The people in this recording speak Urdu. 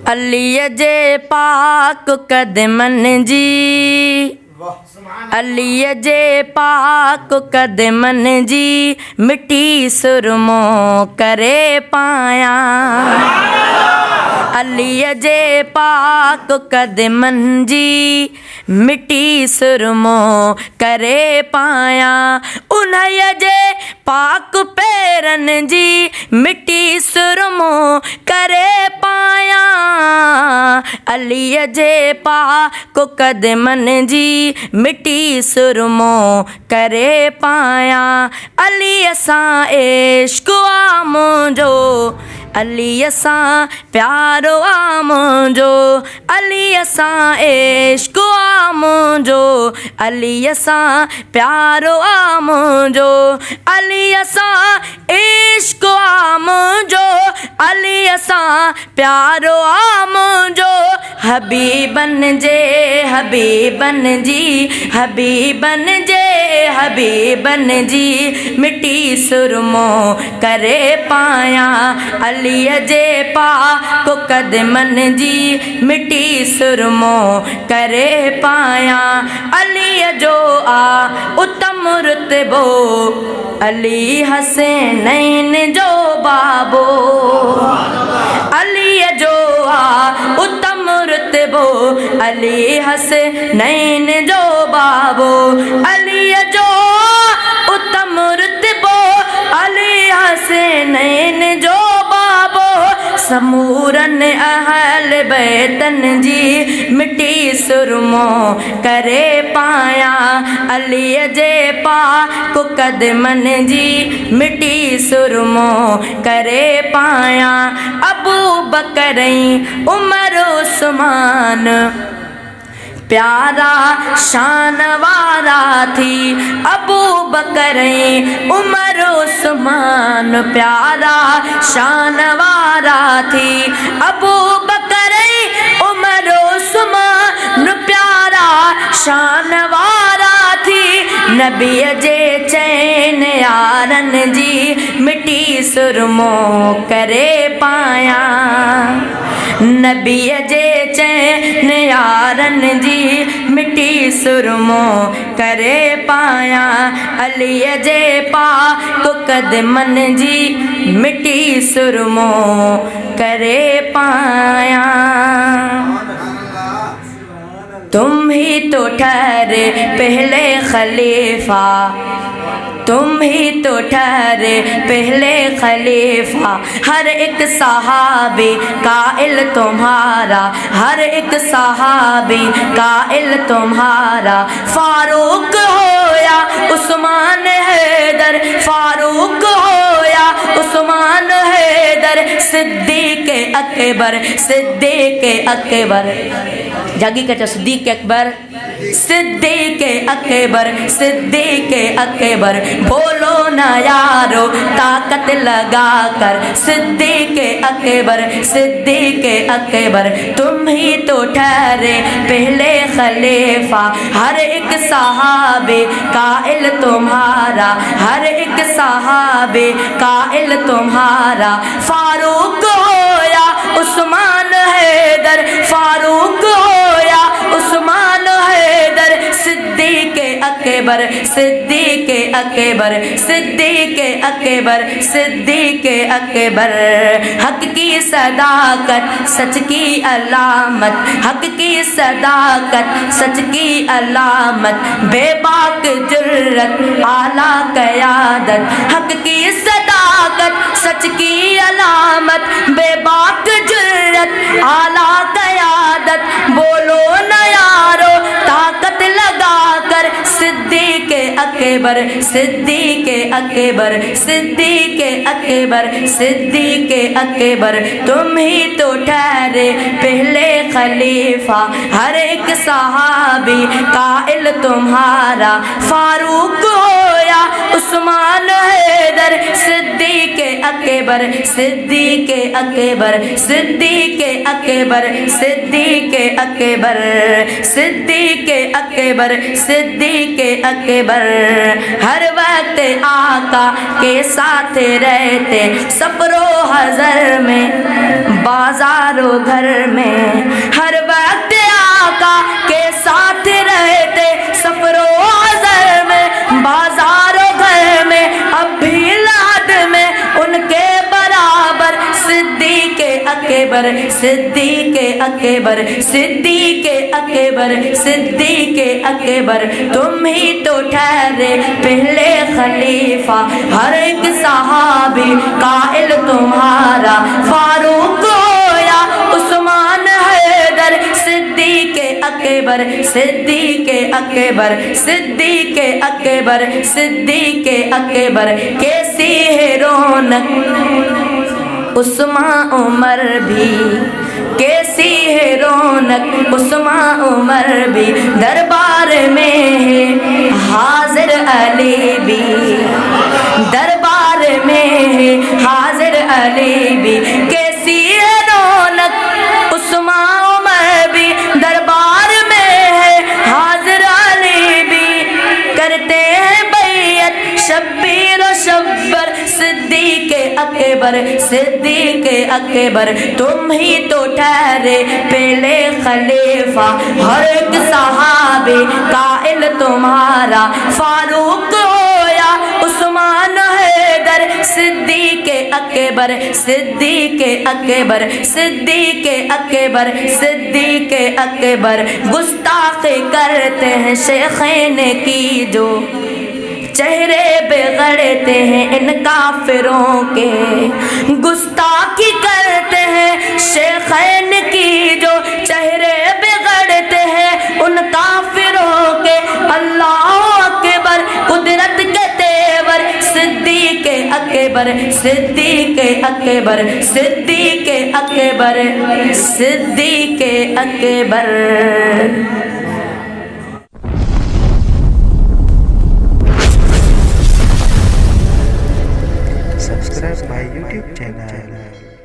علی جے پاک قدمن جی، علی جے پاک قدمن جی، مٹی سرمو کرے پایا. علی جے پاک قدمن جی، مٹی سرمو کرے پایا. انہی جے پاک پیرن جی، مٹی سرمو کرے پایا. علی جے پاک قدمن جی، مٹی سرمو کرے پایا. علی اساں عشق آمجو، علی اساں پیارو آمجو، علی اساں عشق آمجو، علی اساں پیارو آمجو، علی اساں عشق آمجو، علی اساں پیارو آمجو. حبیبن جے حبیبن جی، حبیبن جے حبیبن جی، مٹی سرمو کرے پایا. علی جے پاک قدمن جی، مٹی سرمو کرے پایا. علی جو اتم رتبو، علی حسینین جو بابو. علی جو اتم رتبو، علی حسینین جو بابو. علی جو اتم رتبو، علی حسینین جو بابو. سمورن اہل بیتن جی، مٹی سرمو کرے پایا. علی جے پاک قدمن جی، مٹی سرمو کرے پایا. ابو بکر عمر عثمان پیارا شان وارا تھی. ابو بکر عمر عثمان پیارا شان وارا تھی. ابو بکر عمر عثمان پیارا شان وارا تھی. نبی جے چین یارن جی، مٹی سرمو کرے پایا. نبی جے چین یارن جی، مٹی سرمو کرے پایا. علی جے پاک قدمن جی، مٹی سرمو کرے پایا. تم ہی تو ٹھہرے پہلے خلیفہ، تم ہی تو ٹھہرے پہلے خلیفہ. ہر ایک صحابی قائل تمہارا، ہر ایک صحابی قائل تمہارا. فاروق ہو یا عثمان حیدر، فاروق ہو یا عثمان حیدر، صدیق اکبر، صدیق اکبر. جاگی کہتا صدیق اکبر، صدیق اکبر، صدیق اکبر. بولو نا یارو طاقت لگا کر، صدیق اکبر، صدیق اکبر. تم ہی تو ٹھہرے پہلے خلیفہ، ہر ایک صحابی قائل تمہارا، ہر ایک صحابی قائل تمہارا. فاروق ہو یا عثمان حیدر، فاروق ہو یا عثمان حیدر، صدیق اکبر، صدیق اکبر، صدیق اکبر، صدیق اکبر. حق کی صداقت سچ کی علامت، حق کی صداقت سچ کی علامت. بے باک جرت اعلیٰ قیادت، حق کی صداقت سچ کی علامت. بے باک جرت اعلیٰ قیادت. بولو نا یارو طاقت لگا کر، صدیق اکبر، صدیق اکبر، صدیق اکبر، صدیق اکبر. تم ہی تو ٹھہرے پہلے خلیفہ، ہر ایک صحابی قائل تمہارا. فاروق ہو یا عثمان حیدر، صدیق اکبر، صدیق اکبر، صدیق اکبر صدیق اکبر صدیق اکبر صدیق اکبر ہر وقت آقا کے ساتھ رہتے سفر و حضر میں بازار و گھر میں ہر وقت آقا کے ساتھ رہتے سفر و حضر میں بازار و گھر میں اب بھی لاد میں ان کے برابر صدیق اکبر صدیق اکبر صدیق اکبر صدیق اکبر تم ہی تو ٹھہرے پہلے خلیفہ ہر ایک صحابی قائل تمہارا فاروق ہو یا عثمان حیدر صدیق اکبر صدیق اکبر صدیق اکبر صدیق اکبر کیسی ہے رونق عثمان عمر بھی کیسی ہے رونق عثمان عمر بھی دربار میں ہے حاضر علی بھی دربار میں ہے حاضر علی بھی کیسی ہے رونق عثمان عمر بھی دربار میں ہے حاضر علی بھی کرتے ہیں بیعت شبیر و شبر صدیق اکبر صدیق اکبر تم ہی تو ٹھہرے پہلے خلیفہ ہر ایک صحابی قائل تمہارا فاروق ہو یا عثمان حیدر صدیق اکبر صدیق اکبر صدیق اکبر صدیق اکبر گستاخی کرتے ہیں شیخین کی جو چہرے بگڑتے ہیں ان کافروں کے گستاخی کرتے ہیں شیخین کی جو چہرے بگڑتے ہیں ان کافروں کے اللہ اکبر قدرت کے تیور صدیق اکبر صدیق اکبر صدیق اکبر صدیق اکبر Subscribe my YouTube channel.